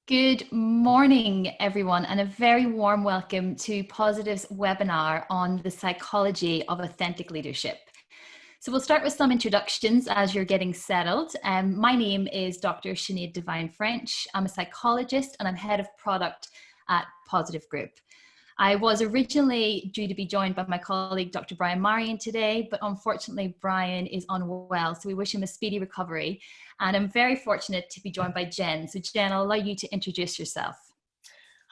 Good morning, everyone, and a very warm welcome to Positive's webinar on the psychology of authentic leadership. So we'll start with some introductions as you're getting settled. My name is Dr. Sinead Devine-French. I'm a psychologist and I'm head of product at Positive Group. I was originally due to be joined by my colleague, Dr. Brian Marion today, but unfortunately Brian is unwell, so we wish him a speedy recovery. And I'm very fortunate to be joined by Jen. So Jen, I'll allow you to introduce yourself.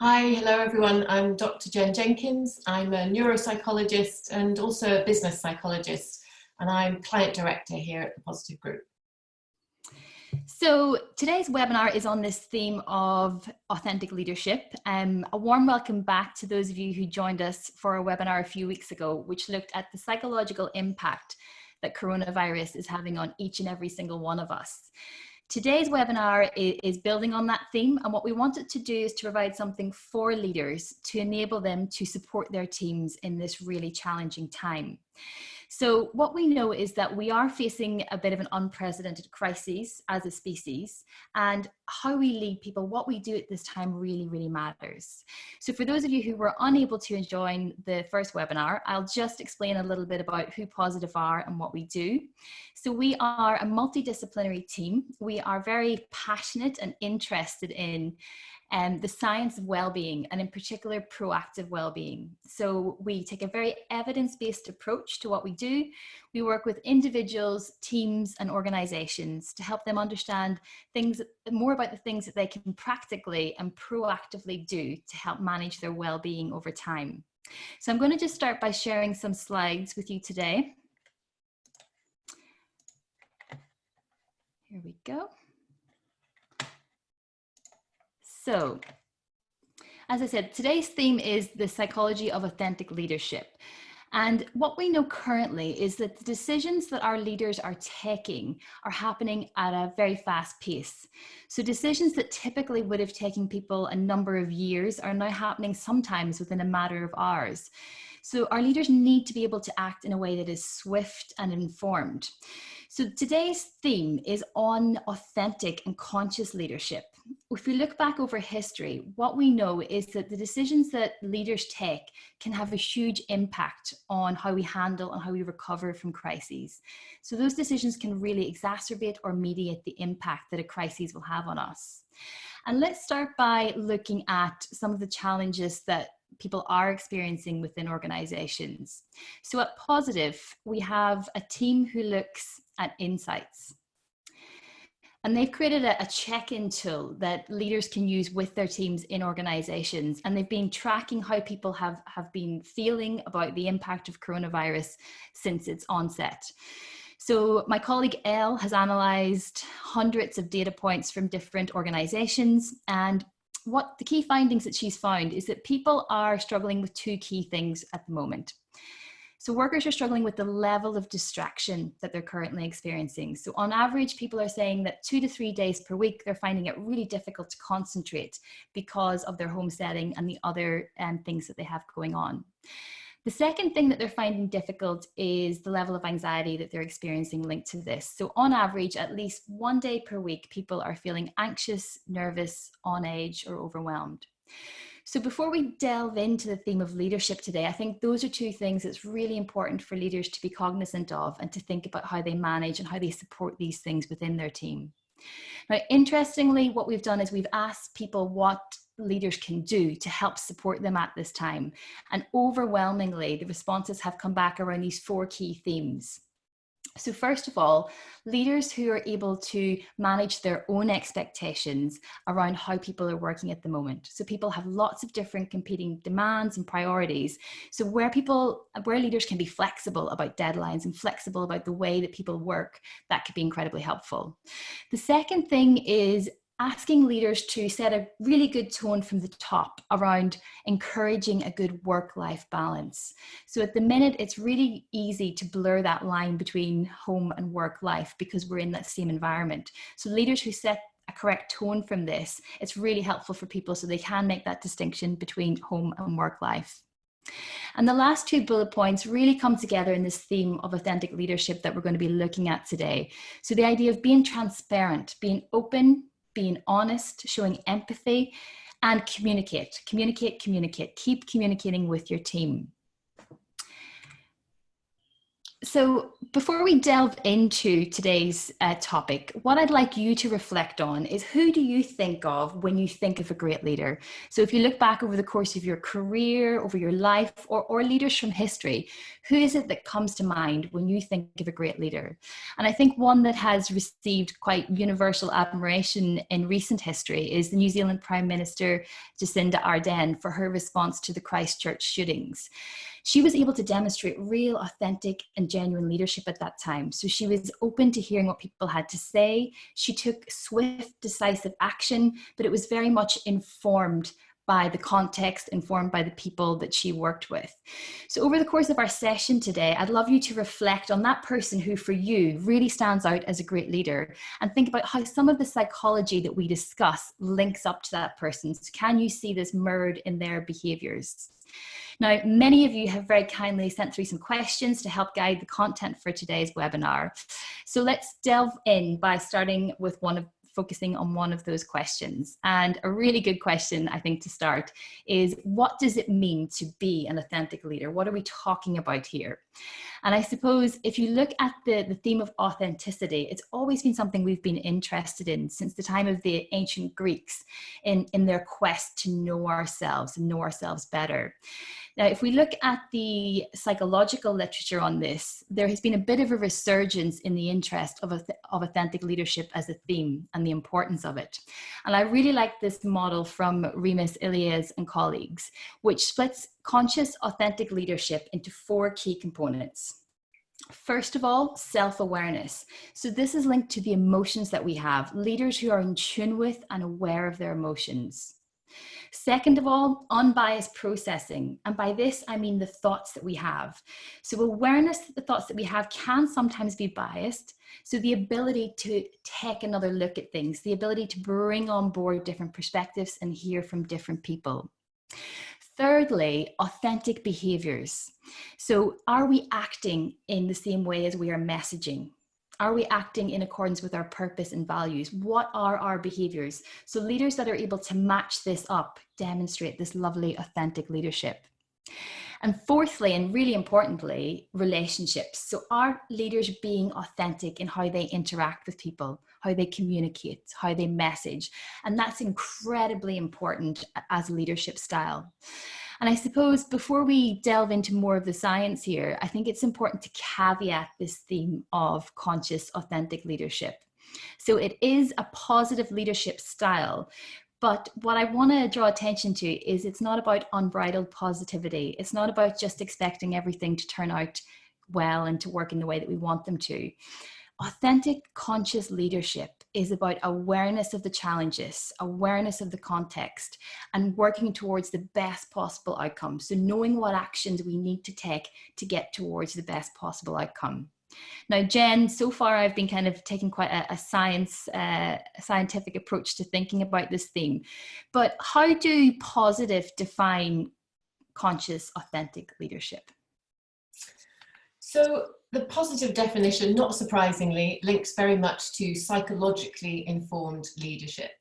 Hi, hello everyone. I'm Dr. Jen Jenkins. I'm a neuropsychologist and also a business psychologist, and I'm client director here at the Positive Group. So today's webinar is on this theme of authentic leadership. A warm welcome back to those of you who joined us for a webinar a few weeks ago, which looked at the psychological impact that coronavirus is having on each and every single one of us. Today's webinar is building on that theme, and what we wanted to do is to provide something for leaders to enable them to support their teams in this really challenging time. So what we know is that we are facing a bit of an unprecedented crisis as a species, and how we lead people, what we do at this time really, really matters. So for those of you who were unable to join the first webinar, I'll just explain a little bit about who Positive are and what we do. So we are a multidisciplinary team. We are very passionate and interested in the science of well-being, and in particular proactive well-being. So we take a very evidence-based approach to what we do. We work with individuals, teams and organizations to help them understand more about the things that they can practically and proactively do to help manage their well-being over time. So I'm going to just start by sharing some slides with you today. Here we go. So, as I said, today's theme is the psychology of authentic leadership. And what we know currently is that the decisions that our leaders are taking are happening at a very fast pace. So decisions that typically would have taken people a number of years are now happening sometimes within a matter of hours. So our leaders need to be able to act in a way that is swift and informed. So today's theme is on authentic and conscious leadership. If we look back over history, what we know is that the decisions that leaders take can have a huge impact on how we handle and how we recover from crises. So those decisions can really exacerbate or mediate the impact that a crisis will have on us. And let's start by looking at some of the challenges that people are experiencing within organizations. So at Positive, we have a team who looks at insights. And they've created a check-in tool that leaders can use with their teams in organizations. And they've been tracking how people have been feeling about the impact of coronavirus since its onset. So my colleague Elle has analyzed hundreds of data points from different organizations. And what the key findings that she's found is that people are struggling with two key things at the moment. So workers are struggling with the level of distraction that they're currently experiencing. So on average, people are saying that 2 to 3 days per week, they're finding it really difficult to concentrate because of their home setting and the other things that they have going on. The second thing that they're finding difficult is the level of anxiety that they're experiencing linked to this. So on average, at least 1 day per week, people are feeling anxious, nervous, on edge, or overwhelmed. So before we delve into the theme of leadership today, I think those are two things that's really important for leaders to be cognizant of and to think about how they manage and how they support these things within their team. Now, interestingly, what we've done is we've asked people what leaders can do to help support them at this time. And overwhelmingly, the responses have come back around these 4 key themes. So first of all, leaders who are able to manage their own expectations around how people are working at the moment. So people have lots of different competing demands and priorities. So where leaders can be flexible about deadlines and flexible about the way that people work, that could be incredibly helpful. The second thing is asking leaders to set a really good tone from the top around encouraging a good work-life balance. So at the minute, it's really easy to blur that line between home and work life because we're in that same environment. So leaders who set a correct tone from this, it's really helpful for people so they can make that distinction between home and work life. And the last 2 bullet points really come together in this theme of authentic leadership that we're going to be looking at today. So the idea of being transparent, being open, being honest, showing empathy, and communicate. Keep communicating with your team. So before we delve into today's topic, what I'd like you to reflect on is, who do you think of when you think of a great leader? So if you look back over the course of your career, over your life, or leaders from history, who is it that comes to mind when you think of a great leader? And I think one that has received quite universal admiration in recent history is the New Zealand Prime Minister Jacinda Ardern, for her response to the Christchurch shootings. She was able to demonstrate real, authentic, and genuine leadership at that time. So she was open to hearing what people had to say. She took swift, decisive action, but it was very much informed by the context, informed by the people that she worked with. So over the course of our session today, I'd love you to reflect on that person who for you really stands out as a great leader, and think about how some of the psychology that we discuss links up to that person. So can you see this mirrored in their behaviors? Now, many of you have very kindly sent through some questions to help guide the content for today's webinar. So let's delve in by starting with focusing on one of those questions. And a really good question, I think, to start is, what does it mean to be an authentic leader? What are we talking about here? And I suppose if you look at the theme of authenticity, it's always been something we've been interested in since the time of the ancient Greeks in their quest to know ourselves and know ourselves better. Now, if we look at the psychological literature on this, there has been a bit of a resurgence in the interest of authentic leadership as a theme and the importance of it. And I really like this model from Remus Ilias and colleagues, which splits conscious, authentic leadership into 4 key components. First of all, self-awareness. So this is linked to the emotions that we have, leaders who are in tune with and aware of their emotions. Second of all, unbiased processing. And by this, I mean the thoughts that we have. So awareness that the thoughts that we have can sometimes be biased. So the ability to take another look at things, the ability to bring on board different perspectives and hear from different people. Thirdly, authentic behaviors. So are we acting in the same way as we are messaging? Are we acting in accordance with our purpose and values? What are our behaviors? So leaders that are able to match this up demonstrate this lovely, authentic leadership. And fourthly, and really importantly, relationships. So are leaders being authentic in how they interact with people, how they communicate, how they message? And that's incredibly important as a leadership style. And I suppose before we delve into more of the science here, I think it's important to caveat this theme of conscious, authentic leadership. So it is a positive leadership style, but what I want to draw attention to is it's not about unbridled positivity. It's not about just expecting everything to turn out well and to work in the way that we want them to. Authentic, conscious leadership is about awareness of the challenges, awareness of the context, and working towards the best possible outcome. So knowing what actions we need to take to get towards the best possible outcome. Now, Jen, so far I've been kind of taking quite a scientific approach to thinking about this theme, but how do positive define conscious, authentic leadership? So the positive definition, not surprisingly, links very much to psychologically informed leadership.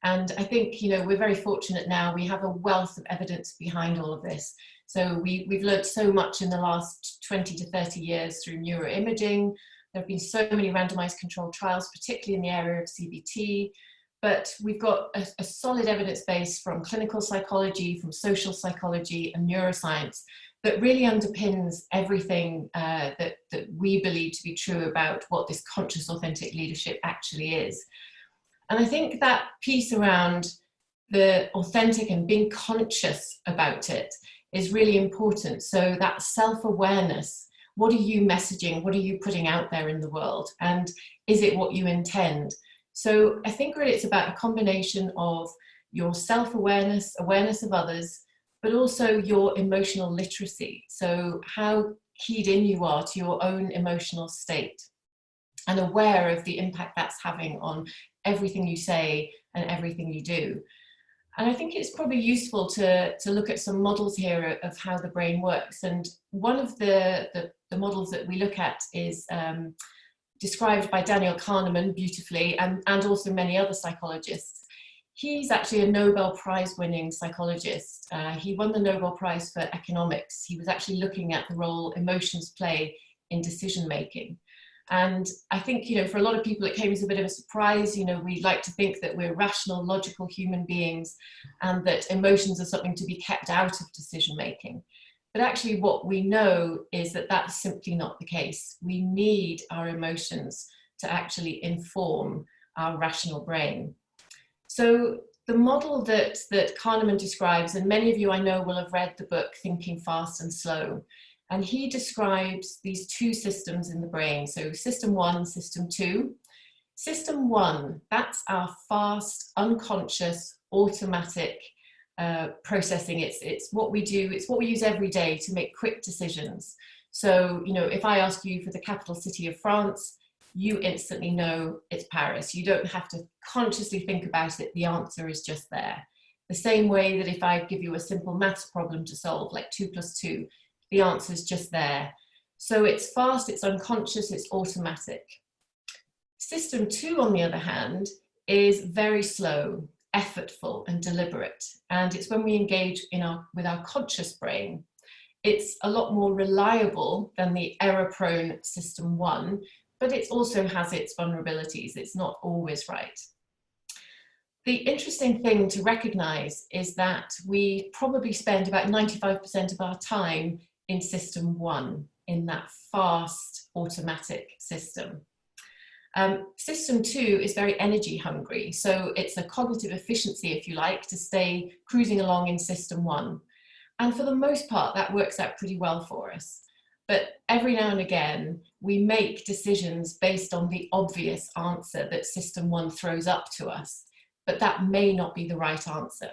And I think, you know, we're very fortunate now. We have a wealth of evidence behind all of this. So we've learned so much in the last 20 to 30 years through neuroimaging. There have been so many randomized controlled trials, particularly in the area of CBT. But we've got a solid evidence base from clinical psychology, from social psychology and neuroscience that really underpins everything that we believe to be true about what this conscious, authentic leadership actually is. And I think that piece around the authentic and being conscious about it is really important. So that self-awareness, what are you messaging? What are you putting out there in the world? And is it what you intend? So I think really it's about a combination of your self-awareness, awareness of others, but also your emotional literacy. So how keyed in you are to your own emotional state and aware of the impact that's having on everything you say and everything you do. And I think it's probably useful to look at some models here of how the brain works. And one of the models that we look at is described by Daniel Kahneman beautifully, and also many other psychologists. He's actually a Nobel Prize winning psychologist. He won the Nobel Prize for economics. He was actually looking at the role emotions play in decision making. And I think, for a lot of people, it came as a bit of a surprise. We like to think that we're rational, logical human beings and that emotions are something to be kept out of decision making. But actually what we know is that that's simply not the case. We need our emotions to actually inform our rational brain. So the model that Kahneman describes, and many of you I know will have read the book Thinking Fast and Slow, and he describes these two systems in the brain. So system 1, system 2. System 1, that's our fast, unconscious, automatic processing. It's what we do, it's what we use every day to make quick decisions. So, if I ask you for the capital city of France, you instantly know it's Paris. You don't have to consciously think about it. The answer is just there. The same way that if I give you a simple maths problem to solve, like 2 + 2, the answer is just there. So it's fast, it's unconscious, it's automatic. System 2, on the other hand, is very slow, effortful, and deliberate. And it's when we engage with our conscious brain. It's a lot more reliable than the error-prone system 1, but it also has its vulnerabilities. It's not always right. The interesting thing to recognize is that we probably spend about 95% of our time in system 1, in that fast automatic system. System 2 is very energy hungry. So it's a cognitive efficiency, if you like, to stay cruising along in system 1. And for the most part, that works out pretty well for us. But every now and again, we make decisions based on the obvious answer that system 1 throws up to us, but that may not be the right answer.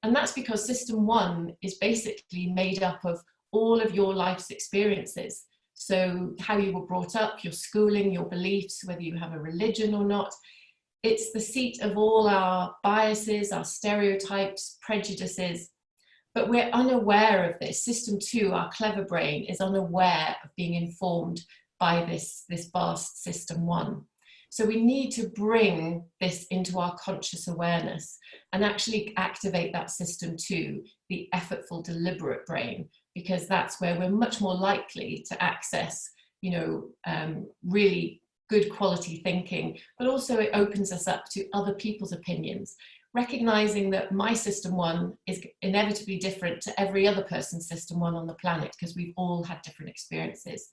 And that's because system 1 is basically made up of all of your life's experiences. So how you were brought up, your schooling, your beliefs, whether you have a religion or not. It's the seat of all our biases, our stereotypes, prejudices. But we're unaware of this. System 2, our clever brain, is unaware of being informed by this vast system 1. So we need to bring this into our conscious awareness and actually activate that system 2, the effortful, deliberate brain, because that's where we're much more likely to access, really good quality thinking, but also it opens us up to other people's opinions. Recognizing that my system 1 is inevitably different to every other person's system 1 on the planet, because we've all had different experiences.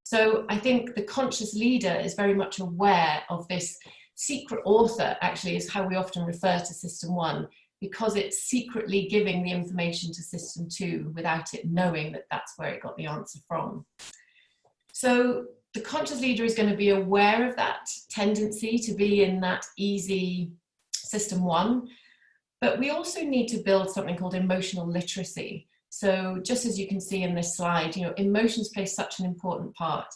So I think the conscious leader is very much aware of this secret author, actually, is how we often refer to system 1, because it's secretly giving the information to system 2 without it knowing that that's where it got the answer from. So the conscious leader is going to be aware of that tendency to be in that easy system 1, but we also need to build something called emotional literacy. So just as you can see in this slide, emotions play such an important part.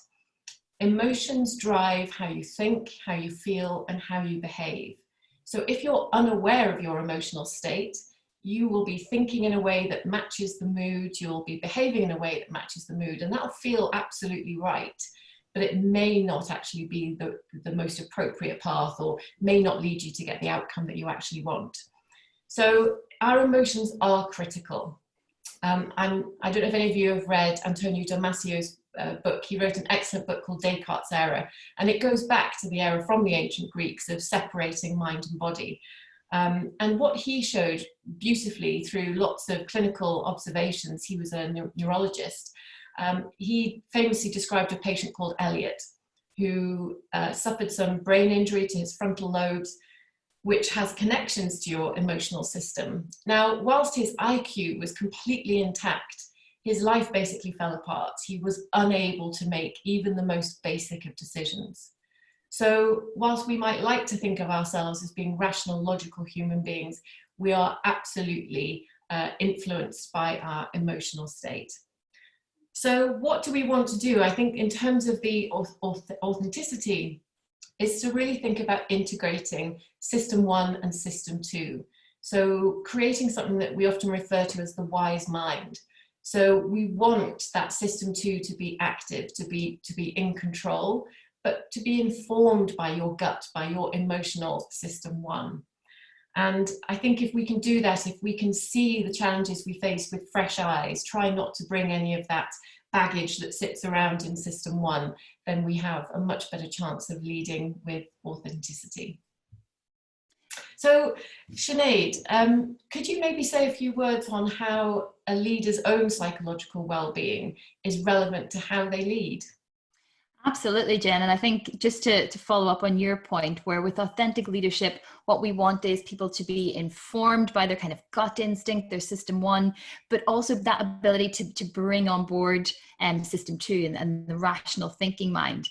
Emotions drive how you think, how you feel, and how you behave. So if you're unaware of your emotional state, you will be thinking in a way that matches the mood, you'll be behaving in a way that matches the mood, and that'll feel absolutely right. But it may not actually be the most appropriate path, or may not lead you to get the outcome that you actually want. So our emotions are critical. I don't know if any of you have read Antonio Damasio's book. He wrote an excellent book called Descartes' Error, and it goes back to the error from the ancient Greeks of separating mind and body. And what he showed beautifully through lots of clinical observations, he was a neurologist. He famously described a patient called Elliot, who suffered some brain injury to his frontal lobes, which has connections to your emotional system. Now, whilst his IQ was completely intact, his life basically fell apart. He was unable to make even the most basic of decisions. So whilst we might like to think of ourselves as being rational, logical human beings, we are absolutely influenced by our emotional state. So what do we want to do? I think in terms of the authenticity, is to really think about integrating system 1 and system 2. So creating something that we often refer to as the wise mind. So we want that system 2 to be active, to be in control, but to be informed by your gut, by your emotional system one. And I think if we can do that, if we can see the challenges we face with fresh eyes, try not to bring any of that baggage that sits around in system one, then we have a much better chance of leading with authenticity. So, Sinead, could you maybe say a few words on how a leader's own psychological well-being is relevant to how they lead? Absolutely, Jen. And I think just to follow up on your point, where with authentic leadership, what we want is people to be informed by their kind of gut instinct, their system one, but also that ability to bring on board system two and the rational thinking mind.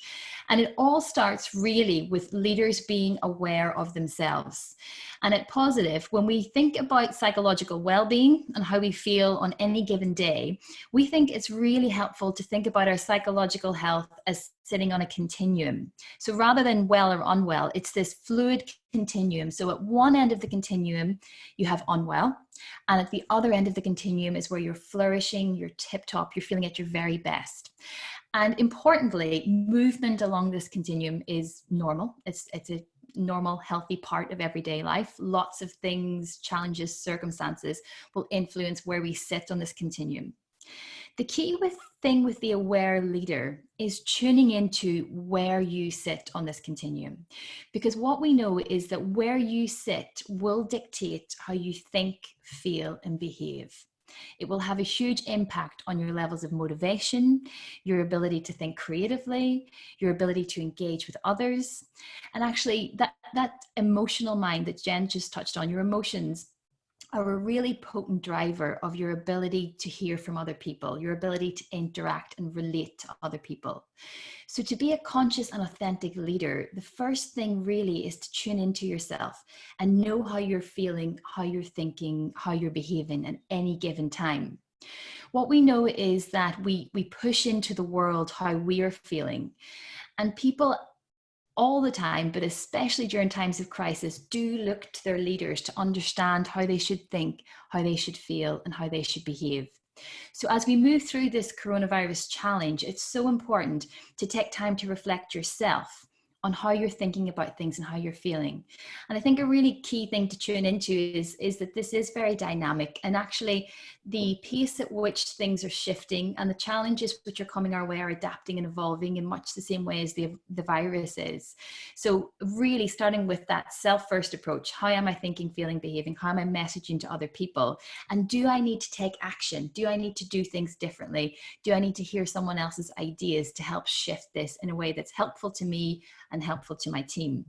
And it all starts really with leaders being aware of themselves. And at Positive, when we think about psychological well-being and how we feel on any given day, we think it's really helpful to think about our psychological health as sitting on a continuum. So rather than well or unwell, it's this fluid continuum. So at one end of the continuum, you have unwell. And at the other end of the continuum is where you're flourishing, you're tip top, you're feeling at your very best. And importantly, movement along this continuum is normal. It's a normal, healthy part of everyday life. Lots of things, challenges, circumstances will influence where we sit on this continuum. The key thing with the aware leader is tuning into where you sit on this continuum. Because what we know is that where you sit will dictate how you think, feel, and behave. It will have a huge impact on your levels of motivation, your ability to think creatively, your ability to engage with others. And actually, that emotional mind that Jen just touched on, your emotions, are a really potent driver of your ability to hear from other people, your ability to interact and relate to other people. So to be a conscious and authentic leader, the first thing really is to tune into yourself and know how you're feeling, how you're thinking, how you're behaving at any given time. What we know is that we push into the world how we are feeling, and people all the time, but especially during times of crisis, do look to their leaders to understand how they should think, how they should feel, and how they should behave. So as we move through this coronavirus challenge, it's so important to take time to reflect yourself on how you're thinking about things and how you're feeling. And I think a really key thing to tune into is that this is very dynamic, and actually the pace at which things are shifting and the challenges which are coming our way are adapting and evolving in much the same way as the virus is. So really starting with that self-first approach, how am I thinking, feeling, behaving? How am I messaging to other people? And do I need to take action? Do I need to do things differently? Do I need to hear someone else's ideas to help shift this in a way that's helpful to me and helpful to my team?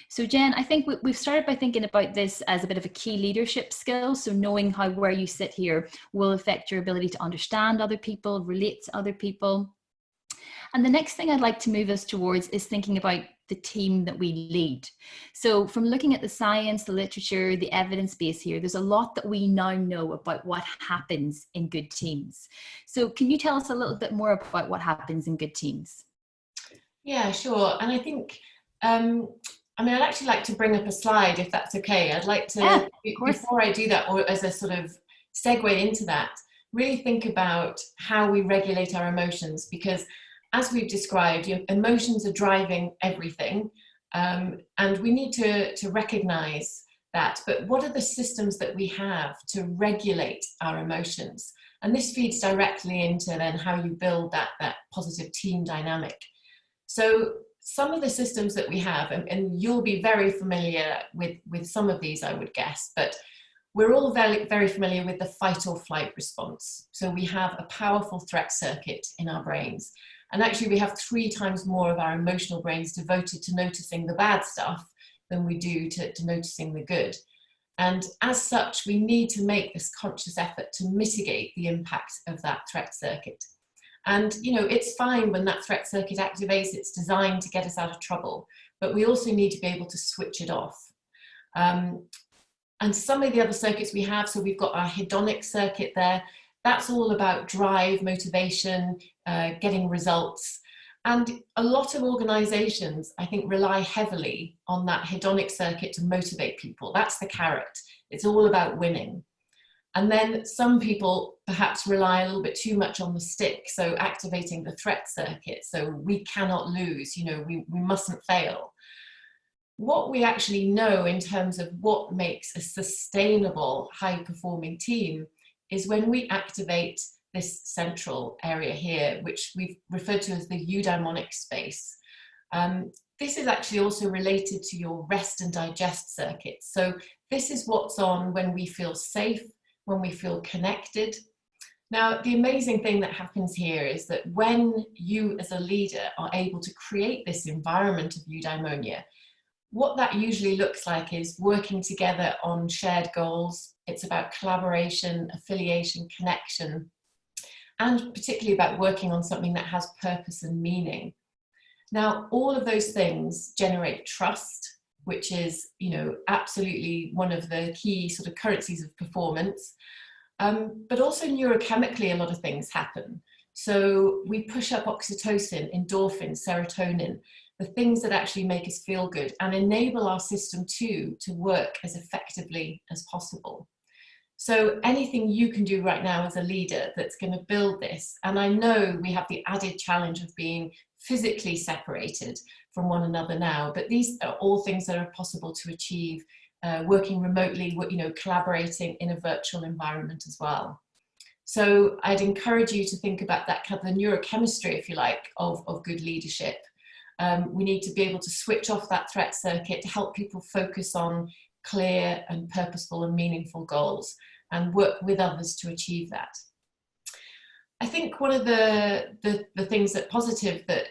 So Jen, I think we've started by thinking about this as a bit of a key leadership skill. So knowing how where you sit here will affect your ability to understand other people, relate to other people. And the next thing I'd like to move us towards is thinking about the team that we lead. So from looking at the science, the literature, the evidence base here, there's a lot that we now know about what happens in good teams. So can you tell us a little bit more about what happens in good teams? Yeah, sure. And I think, I'd actually like to bring up a slide if that's okay. I'd like to, before I do that, or as a sort of segue into that, really think about how we regulate our emotions, because as we've described, emotions are driving everything, and we need to recognize that. But what are the systems that we have to regulate our emotions? And this feeds directly into then how you build that positive team dynamic. So some of the systems that we have, and you'll be very familiar with some of these, I would guess, but we're all very, very familiar with the fight or flight response. So we have a powerful threat circuit in our brains. And actually we have 3 times more of our emotional brains devoted to noticing the bad stuff than we do to noticing the good. And as such, we need to make this conscious effort to mitigate the impact of that threat circuit. And, it's fine when that threat circuit activates, it's designed to get us out of trouble, but we also need to be able to switch it off. And some of the other circuits we have, so we've got our hedonic circuit there, that's all about drive, motivation, getting results. And a lot of organizations, I think, rely heavily on that hedonic circuit to motivate people. That's the carrot. It's all about winning. And then some people perhaps rely a little bit too much on the stick, so activating the threat circuit, so we cannot lose, we mustn't fail. What we actually know in terms of what makes a sustainable, high-performing team is when we activate this central area here, which we've referred to as the eudaimonic space. This is actually also related to your rest and digest circuits. So this is what's on when we feel safe, when we feel connected. Now, the amazing thing that happens here is that when you as a leader are able to create this environment of eudaimonia, what that usually looks like is working together on shared goals. It's about collaboration, affiliation, connection, and particularly about working on something that has purpose and meaning. Now, all of those things generate trust, which is, absolutely one of the key sort of currencies of performance. But also neurochemically, a lot of things happen. So we push up oxytocin, endorphin, serotonin, the things that actually make us feel good and enable our system to work as effectively as possible. So anything you can do right now as a leader that's going to build this, and I know we have the added challenge of being physically separated from one another now, but these are all things that are possible to achieve working remotely, collaborating in a virtual environment as well. So I'd encourage you to think about that kind of the neurochemistry, if you like, of good leadership. We need to be able to switch off that threat circuit to help people focus on clear and purposeful and meaningful goals and work with others to achieve that. I think one of the things that positive that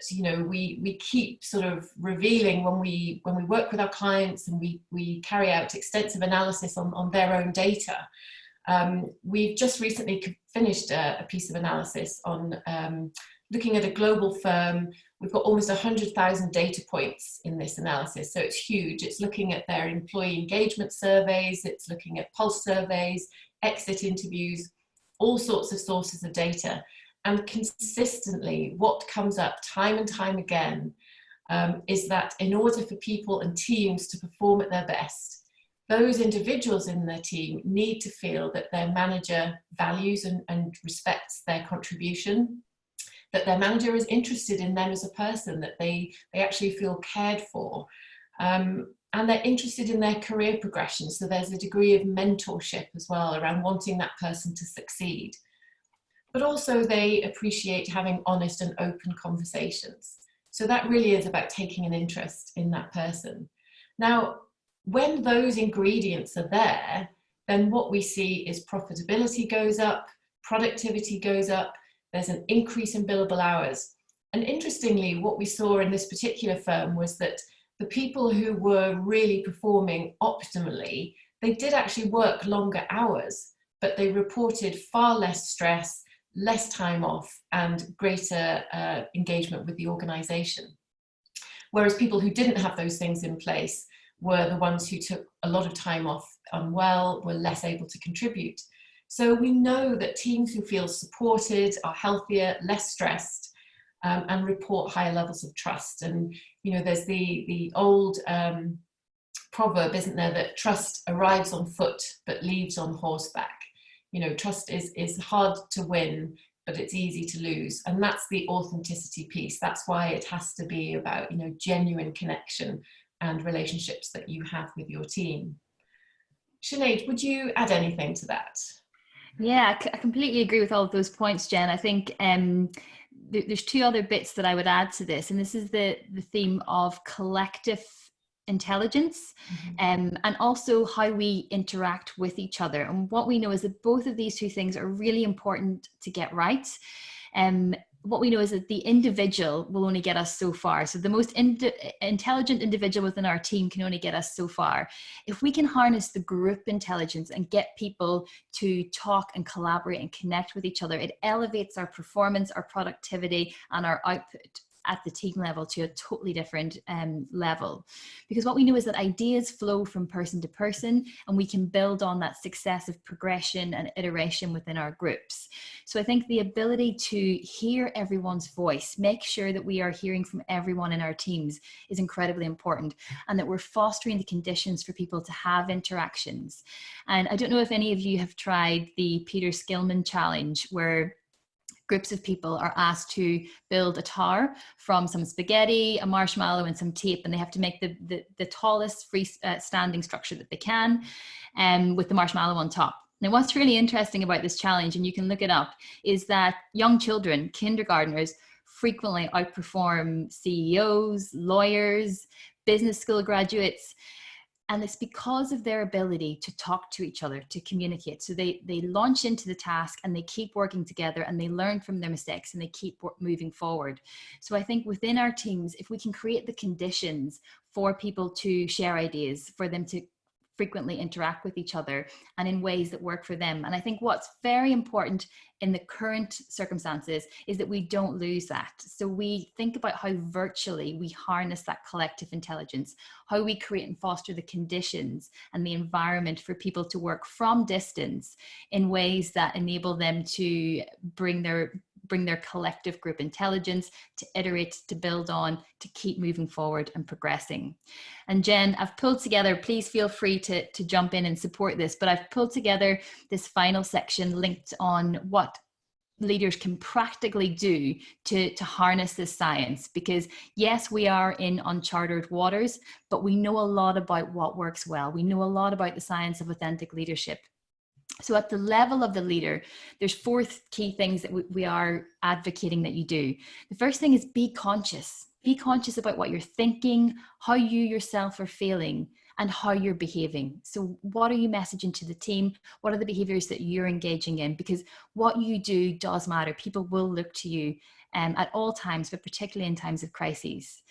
we keep sort of revealing when we work with our clients and we carry out extensive analysis on their own data. We've just recently finished a piece of analysis on looking at a global firm. We've got almost 100,000 data points in this analysis, so it's huge. It's looking at their employee engagement surveys, it's looking at pulse surveys, exit interviews, all sorts of sources of data. And consistently, what comes up time and time again is that in order for people and teams to perform at their best, those individuals in their team need to feel that their manager values and respects their contribution, that their manager is interested in them as a person, that they actually feel cared for, and they're interested in their career progression. So there's a degree of mentorship as well around wanting that person to succeed. But also they appreciate having honest and open conversations. So that really is about taking an interest in that person. Now, when those ingredients are there, then what we see is profitability goes up, productivity goes up, there's an increase in billable hours. And interestingly, what we saw in this particular firm was that the people who were really performing optimally, they did actually work longer hours, but they reported far less stress, less time off, and greater engagement with the organization. Whereas people who didn't have those things in place were the ones who took a lot of time off unwell, were less able to contribute. So we know that teams who feel supported are healthier, less stressed, and report higher levels of trust. And there's the old proverb, isn't there, that trust arrives on foot but leaves on horseback. Trust is hard to win, but it's easy to lose, and that's the authenticity piece. That's why it has to be about genuine connection and relationships that you have with your team. Sinead, would you add anything to that? Yeah, I completely agree with all of those points, Jen. I think there's two other bits that I would add to this, and this is the theme of collective intelligence, and also how we interact with each other. And what we know is that both of these two things are really important to get right. What we know is that the individual will only get us so far. So the most intelligent individual within our team can only get us so far. If we can harness the group intelligence and get people to talk and collaborate and connect with each other, it elevates our performance, our productivity, and our output. at the team level to a totally different level. Because what we know is that ideas flow from person to person, and we can build on that successive progression and iteration within our groups. So I think the ability to hear everyone's voice, make sure that we are hearing from everyone in our teams, is incredibly important, and that we're fostering the conditions for people to have interactions. And I don't know if any of you have tried the Peter Skillman challenge, where groups of people are asked to build a tower from some spaghetti, a marshmallow, and some tape, and they have to make the tallest standing structure that they can, with the marshmallow on top. Now, what's really interesting about this challenge, and you can look it up, is that young children, kindergartners, frequently outperform CEOs, lawyers, business school graduates. And it's because of their ability to talk to each other, to communicate. So they launch into the task and they keep working together, and they learn from their mistakes and they keep moving forward. So I think within our teams, if we can create the conditions for people to share ideas, for them to frequently interact with each other and in ways that work for them. And I think what's very important in the current circumstances is that we don't lose that. So we think about how virtually we harness that collective intelligence, how we create and foster the conditions and the environment for people to work from distance in ways that enable them to bring their collective group intelligence, to iterate, to build on, to keep moving forward and progressing. And Jen, I've pulled together, please feel free to jump in and support this, but I've pulled together this final section linked on what leaders can practically do to harness this science. Because yes, we are in uncharted waters, but we know a lot about what works well. We know a lot about the science of authentic leadership. So at the level of the leader, there's 4 key things that we are advocating that you do. The first thing is be conscious. Be conscious about what you're thinking, how you yourself are feeling, and how you're behaving. So what are you messaging to the team? What are the behaviors that you're engaging in? Because what you do does matter. People will look to you at all times, but particularly in times of crises.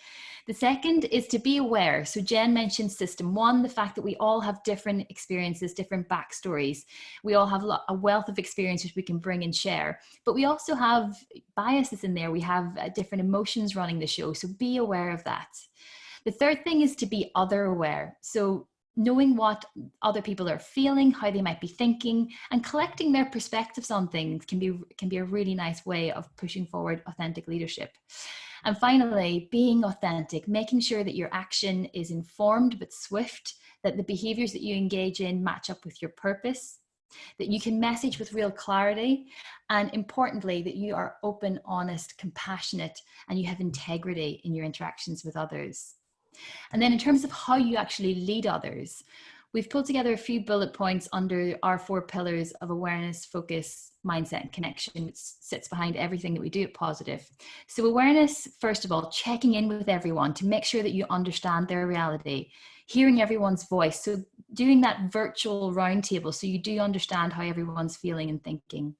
The second is to be aware. So Jen mentioned system 1, the fact that we all have different experiences, different backstories. We all have a wealth of experiences we can bring and share, but we also have biases in there. We have different emotions running the show. So be aware of that. The third thing is to be other aware. So knowing what other people are feeling, how they might be thinking, and collecting their perspectives on things can be a really nice way of pushing forward authentic leadership. And finally, being authentic, making sure that your action is informed but swift, that the behaviors that you engage in match up with your purpose, that you can message with real clarity, and importantly, that you are open, honest, compassionate, and you have integrity in your interactions with others. And then in terms of how you actually lead others, we've pulled together a few bullet points under our 4 pillars of awareness, focus, mindset, and connection, which sits behind everything that we do at Positive. So awareness, first of all, checking in with everyone to make sure that you understand their reality, hearing everyone's voice. So doing that virtual roundtable so you do understand how everyone's feeling and thinking.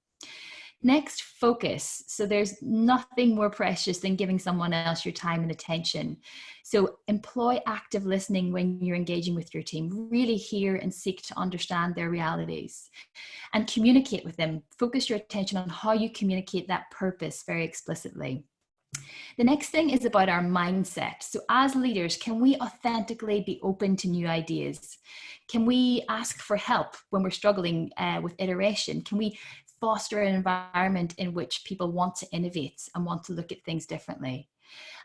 Next, focus. So there's nothing more precious than giving someone else your time and attention. So employ active listening when you're engaging with your team. Really hear and seek to understand their realities and communicate with them. Focus your attention on how you communicate that purpose very explicitly. The next thing is about our mindset. So as leaders, can we authentically be open to new ideas? Can we ask for help when we're struggling with iteration? Can we foster an environment in which people want to innovate and want to look at things differently?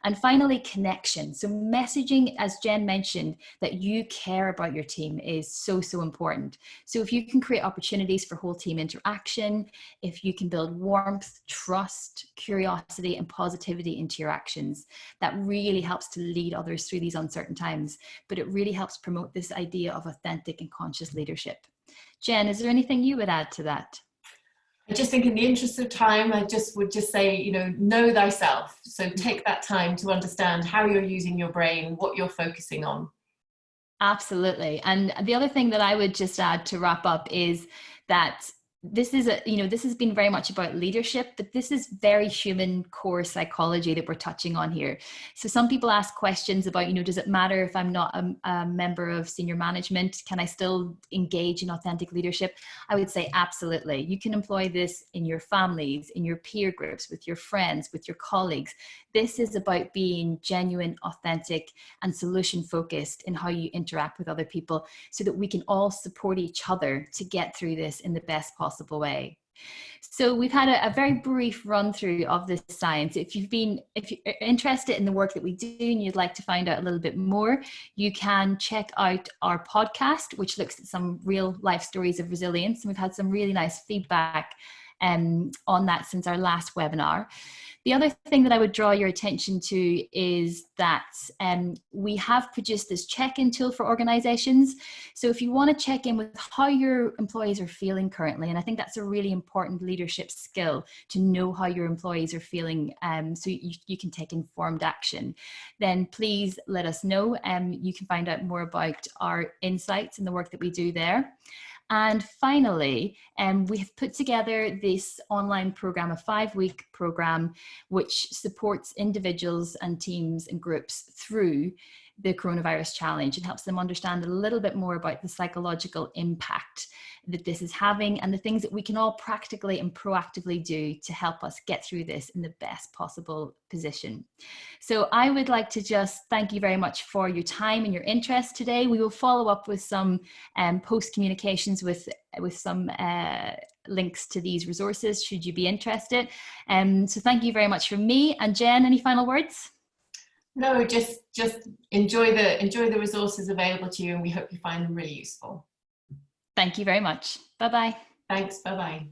And finally, connection. So messaging, as Jen mentioned, that you care about your team is so, so important. So if you can create opportunities for whole team interaction, if you can build warmth, trust, curiosity, and positivity into your actions, that really helps to lead others through these uncertain times. But it really helps promote this idea of authentic and conscious leadership. Jen, is there anything you would add to that? I just think in the interest of time, I would just say, know thyself. So take that time to understand how you're using your brain, what you're focusing on. Absolutely. And the other thing that I would just add to wrap up is that this is this has been very much about leadership, but this is very human core psychology that we're touching on here. So some people ask questions about, does it matter if I'm not a member of senior management? Can I still engage in authentic leadership? I would say absolutely. You can employ this in your families, in your peer groups, with your friends, with your colleagues. This is about being genuine, authentic, and solution focused in how you interact with other people, so that we can all support each other to get through this in the best possible way. So we've had a very brief run through of this science. If you're interested in the work that we do and you'd like to find out a little bit more, you can check out our podcast, which looks at some real life stories of resilience. And we've had some really nice feedback on that since our last webinar. The other thing that I would draw your attention to is that we have produced this check-in tool for organizations. So if you want to check in with how your employees are feeling currently, and I think that's a really important leadership skill, to know how your employees are feeling, so you can take informed action, then please let us know. You can find out more about our insights and the work that we do there. And finally, we have put together this online program, a 5-week program, which supports individuals and teams and groups through the coronavirus challenge and helps them understand a little bit more about the psychological impact that this is having, and the things that we can all practically and proactively do to help us get through this in the best possible position. So I would like to just thank you very much for your time and your interest today. We will follow up with some post communications with some links to these resources should you be interested. So thank you very much from me. And Jen, any final words? No, just enjoy the resources available to you, and we hope you find them really useful. Thank you very much. Bye-bye. Thanks. Bye-bye.